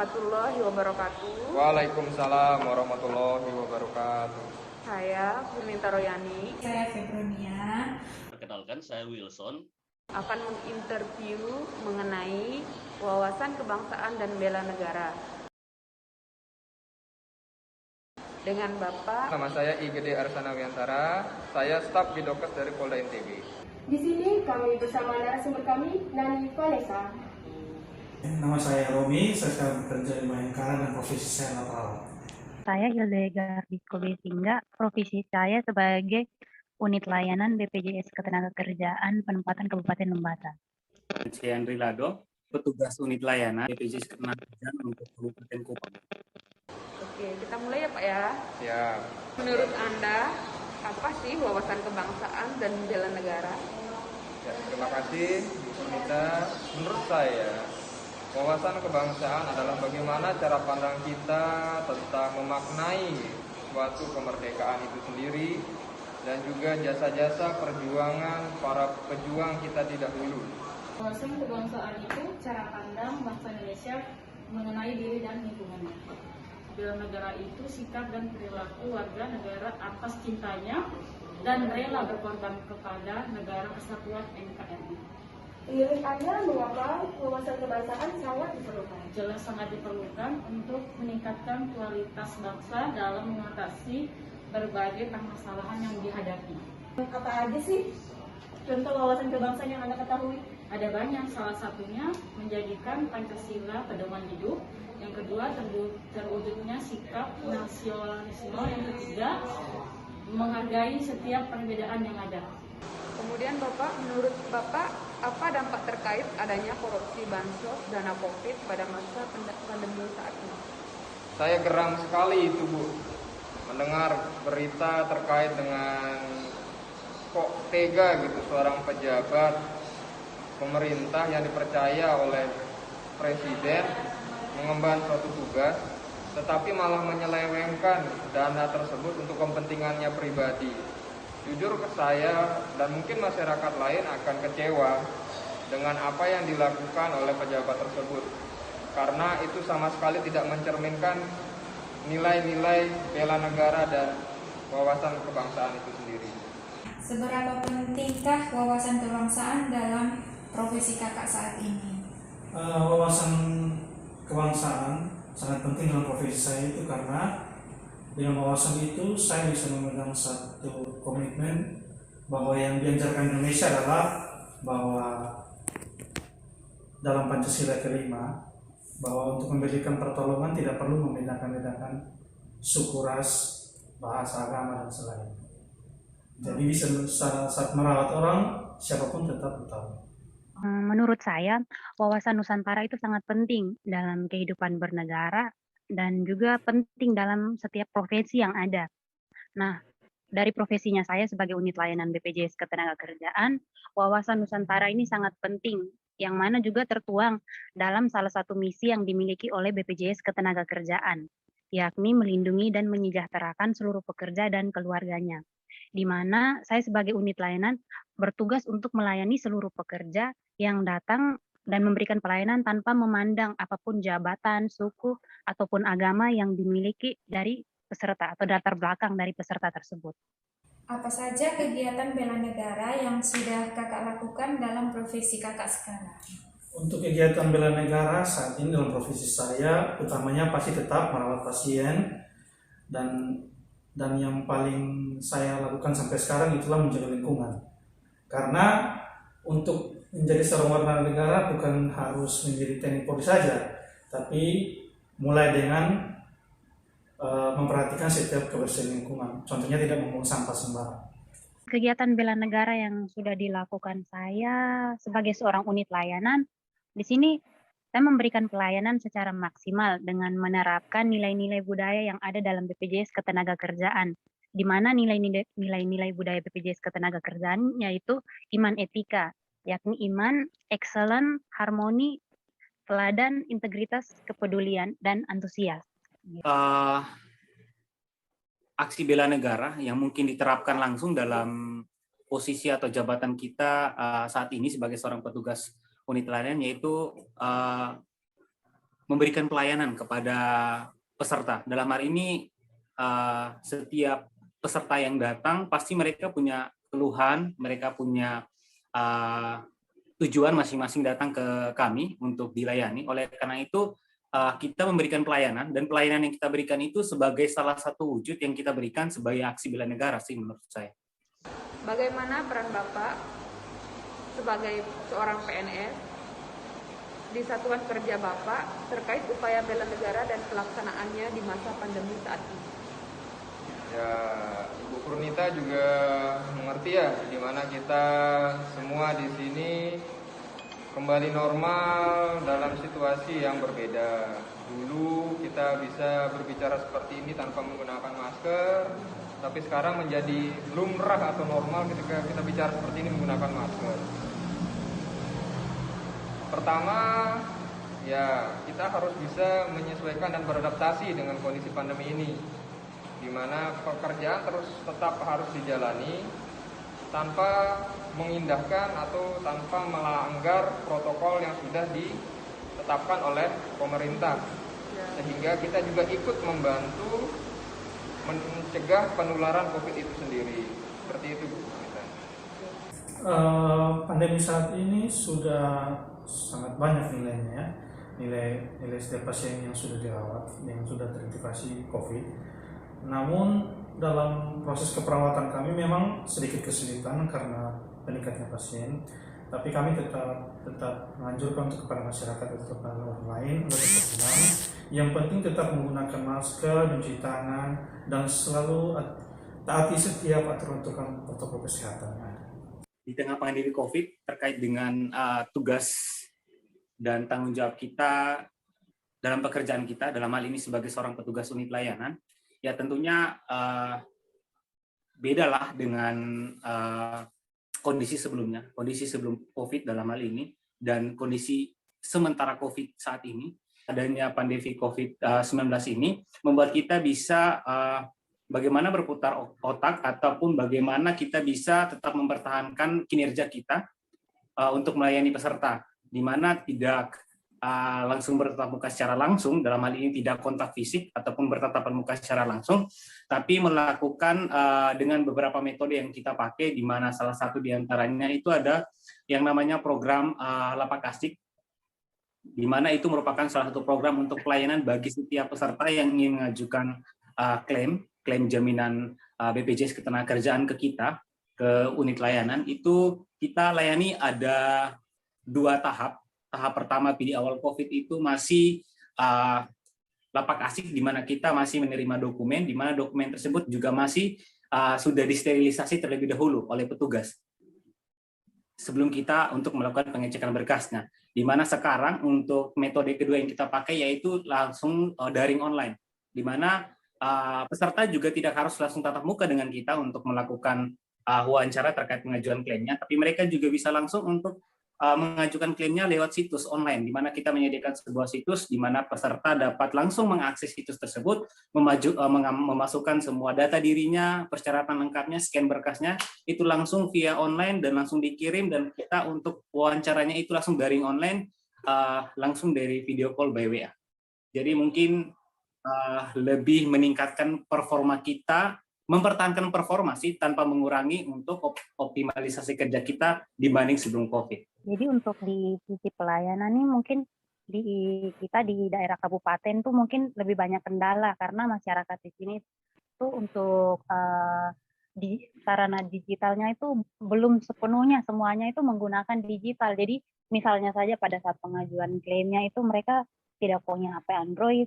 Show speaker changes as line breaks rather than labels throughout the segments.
warahmatullahi wabarakatuh.
Waalaikumsalam warahmatullahi wabarakatuh.
Saya Furminta Royani
Saya Febronia.
Perkenalkan, saya Wilson.
akan menginterview mengenai wawasan kebangsaan dan bela negara dengan Bapak.
Nama saya IGD Arsana Wiantara. Saya staf Bidokes dari Polda NTB.
Di sini kami bersama narasumber kami, Nani Vanessa.
Nama saya Romi, saya sekarang bekerja di Bayangkara dan profesi saya perawat.
Saya Hildegard Disko Betingga, profesi saya sebagai Unit Layanan BPJS Ketenagakerjaan Penempatan Kabupaten Lembata.
Saya Andri Lado, petugas Unit Layanan BPJS Ketenagakerjaan untuk Kabupaten Kupang.
Oke, kita mulai ya Pak ya.
Ya,
Menurut Anda, apa sih wawasan kebangsaan dan bela negara?
terima kasih Bu Furminta. Menurut saya, wawasan kebangsaan adalah bagaimana cara pandang kita tentang memaknai suatu kemerdekaan itu sendiri dan juga jasa-jasa perjuangan para pejuang kita tidak dulu.
Wawasan kebangsaan itu cara pandang bangsa Indonesia mengenai diri dan lingkungannya. Bela negara itu sikap dan perilaku warga negara atas cintanya dan rela berkorban kepada negara kesatuan NKRI.
Menurut Anda, mengapa wawasan kebangsaan sangat diperlukan?
Jelas sangat diperlukan untuk meningkatkan kualitas bangsa dalam mengatasi berbagai permasalahan yang dihadapi.
Apa aja sih contoh wawasan kebangsaan yang Anda ketahui?
Ada banyak, salah satunya menjadikan Pancasila pedoman hidup, yang kedua terwujudnya sikap nasionalisme, yang ketiga menghargai setiap perbedaan yang ada.
Kemudian Bapak, menurut Bapak, apa dampak terkait adanya korupsi bansos dana COVID pada masa pandemi saat ini?
Saya geram sekali itu Bu, mendengar berita terkait dengan kok tega gitu seorang pejabat pemerintah yang dipercaya oleh presiden mengemban suatu tugas, tetapi malah menyelewengkan dana tersebut untuk kepentingannya pribadi. Jujur ke saya dan mungkin masyarakat lain akan kecewa dengan apa yang dilakukan oleh pejabat tersebut, karena itu sama sekali tidak mencerminkan nilai-nilai bela negara dan wawasan kebangsaan itu sendiri.
Seberapa pentingkah wawasan kebangsaan dalam profesi kakak saat ini?
Wawasan kebangsaan sangat penting dalam profesi saya itu karena dengan wawasan itu saya bisa memegang satu komitmen bahwa yang diajarkan Indonesia adalah bahwa dalam Pancasila kelima bahwa untuk memberikan pertolongan tidak perlu membedakan suku, ras, bahasa, agama, dan selain. Jadi bisa saat merawat orang siapapun tetap tahu.
Menurut saya, wawasan Nusantara itu sangat penting dalam kehidupan bernegara dan juga penting dalam setiap profesi yang ada. Nah, dari profesinya saya sebagai unit layanan BPJS Ketenagakerjaan, wawasan Nusantara ini sangat penting, yang mana juga tertuang dalam salah satu misi yang dimiliki oleh BPJS Ketenagakerjaan, yakni melindungi dan menyejahterakan seluruh pekerja dan keluarganya, di mana saya sebagai unit layanan bertugas untuk melayani seluruh pekerja yang datang dan memberikan pelayanan tanpa memandang apapun jabatan, suku, ataupun agama yang dimiliki dari peserta atau latar belakang dari peserta tersebut.
Apa saja kegiatan bela negara yang sudah kakak lakukan dalam profesi kakak sekarang?
Untuk kegiatan bela negara saat ini dalam profesi saya, utamanya pasti tetap merawat pasien dan yang paling saya lakukan sampai sekarang itulah menjaga lingkungan. Karena untuk menjadi seorang warga negara bukan harus menjadi TNI Polri saja, tapi mulai dengan memperhatikan setiap kebersihan lingkungan. Contohnya tidak membuang sampah sembarang.
Kegiatan bela negara yang sudah dilakukan saya sebagai seorang unit layanan, di sini saya memberikan pelayanan secara maksimal dengan menerapkan nilai-nilai budaya yang ada dalam BPJS Ketenagakerjaan, di mana nilai-nilai budaya BPJS Ketenagakerjaan yaitu iman etika, yakni iman, excellent, harmoni, teladan, integritas, kepedulian, dan antusias.
Aksi bela negara yang mungkin diterapkan langsung dalam posisi atau jabatan kita saat ini sebagai seorang petugas unit layanan, yaitu memberikan pelayanan kepada peserta. Dalam hal ini setiap peserta yang datang pasti mereka punya keluhan, mereka punya tujuan masing-masing datang ke kami untuk dilayani. Oleh karena itu kita memberikan pelayanan, dan pelayanan yang kita berikan itu sebagai salah satu wujud yang kita berikan sebagai aksi bela negara sih menurut saya.
Bagaimana peran Bapak sebagai seorang PNS di satuan kerja Bapak terkait upaya bela negara dan pelaksanaannya di masa pandemi saat ini?
Ya, Ibu Purnita juga mengerti ya, di mana kita semua di sini kembali normal dalam situasi yang berbeda. Dulu kita bisa berbicara seperti ini tanpa menggunakan masker, tapi sekarang menjadi lumrah atau normal ketika kita bicara seperti ini menggunakan masker. Pertama, ya kita harus bisa menyesuaikan dan beradaptasi dengan kondisi pandemi ini, di mana pekerjaan terus tetap harus dijalani tanpa mengindahkan atau tanpa melanggar protokol yang sudah ditetapkan oleh pemerintah, sehingga kita juga ikut membantu mencegah penularan COVID itu sendiri. Seperti itu, Bu.
Pandemi saat ini sudah sangat banyak nilainya ya. Nilai setiap pasien yang sudah dirawat, yang sudah terinfeksi COVID. Namun dalam proses keperawatan kami memang sedikit kesulitan karena meningkatnya pasien, tapi kami tetap menganjurkan untuk kepada masyarakat atau kepada orang lain untuk tetap tenang. Yang penting tetap menggunakan masker, mencuci tangan, dan selalu taati setiap aturan protokol kesehatan.
Di tengah pandemi COVID terkait dengan tugas dan tanggung jawab kita dalam pekerjaan kita, dalam hal ini sebagai seorang petugas unit layanan, ya tentunya bedalah dengan kondisi sebelumnya, kondisi sebelum COVID dalam hal ini, dan kondisi sementara COVID saat ini. Adanya pandemi COVID-19 ini membuat kita bisa bagaimana berputar otak, ataupun bagaimana kita bisa tetap mempertahankan kinerja kita untuk melayani peserta, di mana tidak langsung bertatap muka secara langsung, dalam hal ini tidak kontak fisik ataupun bertatapan muka secara langsung, tapi melakukan dengan beberapa metode yang kita pakai, di mana salah satu diantaranya itu ada yang namanya program Lapak Asik, di mana itu merupakan salah satu program untuk pelayanan bagi setiap peserta yang ingin mengajukan klaim jaminan BPJS Ketenagakerjaan ke kita, ke unit layanan. Itu kita layani ada 2 tahap. Tahap pertama di awal COVID itu masih lapak asik, di mana kita masih menerima dokumen, di mana dokumen tersebut juga masih sudah disterilisasi terlebih dahulu oleh petugas sebelum kita untuk melakukan pengecekan berkasnya. Di mana sekarang untuk metode kedua yang kita pakai yaitu langsung daring online, di mana peserta juga tidak harus langsung tatap muka dengan kita untuk melakukan wawancara terkait pengajuan klaimnya, tapi mereka juga bisa langsung untuk mengajukan klaimnya lewat situs online, di mana kita menyediakan sebuah situs di mana peserta dapat langsung mengakses situs tersebut, memasukkan semua data dirinya, persyaratan lengkapnya, scan berkasnya, itu langsung via online dan langsung dikirim, dan kita untuk wawancaranya itu langsung daring online, langsung dari video call by WA. Jadi mungkin lebih meningkatkan performa kita, mempertahankan performa sih tanpa mengurangi untuk optimalisasi kerja kita dibanding sebelum COVID.
Jadi untuk di sisi pelayanan nih mungkin kita di daerah kabupaten tuh mungkin lebih banyak kendala karena masyarakat di sini tuh untuk di sarana digitalnya itu belum sepenuhnya semuanya itu menggunakan digital. Jadi misalnya saja pada saat pengajuan klaimnya itu mereka tidak punya HP Android,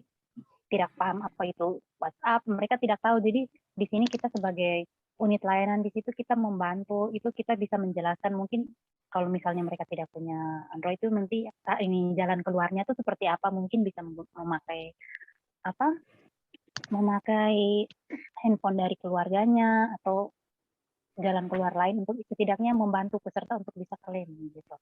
tidak paham apa itu WhatsApp, mereka tidak tahu. Jadi di sini kita sebagai unit layanan di situ kita membantu, itu kita bisa menjelaskan mungkin kalau misalnya mereka tidak punya Android itu nanti ini jalan keluarnya tuh seperti apa, mungkin bisa memakai handphone dari keluarganya atau jalan keluar lain untuk setidaknya membantu peserta untuk bisa klaim gitu.